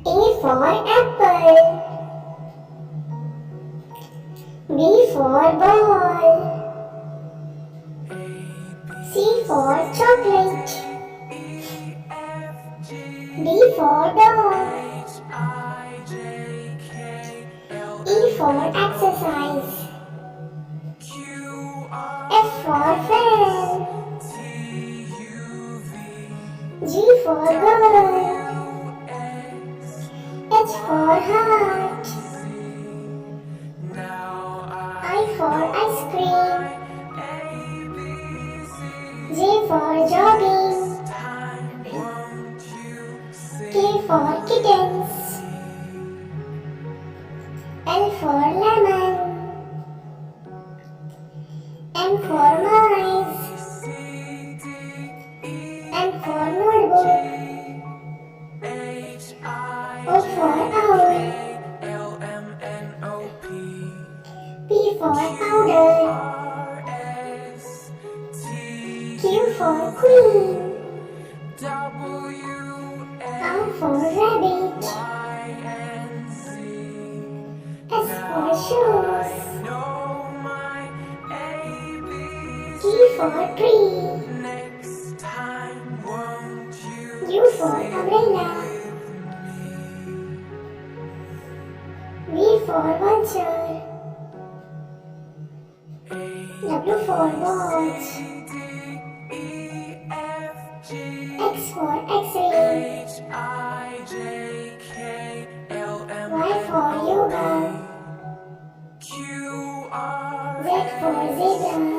A for apple. B for ball. C for chocolate. D for dog. E for exercise. F for fan. G for girl. H for heart. I for ice cream. J for jogging. K for kittens. L for lemon. M for mice. N for notebook. O for owl. P for powder. Q for queen. R for rabbit. S for shoes. T for tree. U for umbrella. V for vulture. W for watch. X for X-ray. Y for yoga. Z for zebra.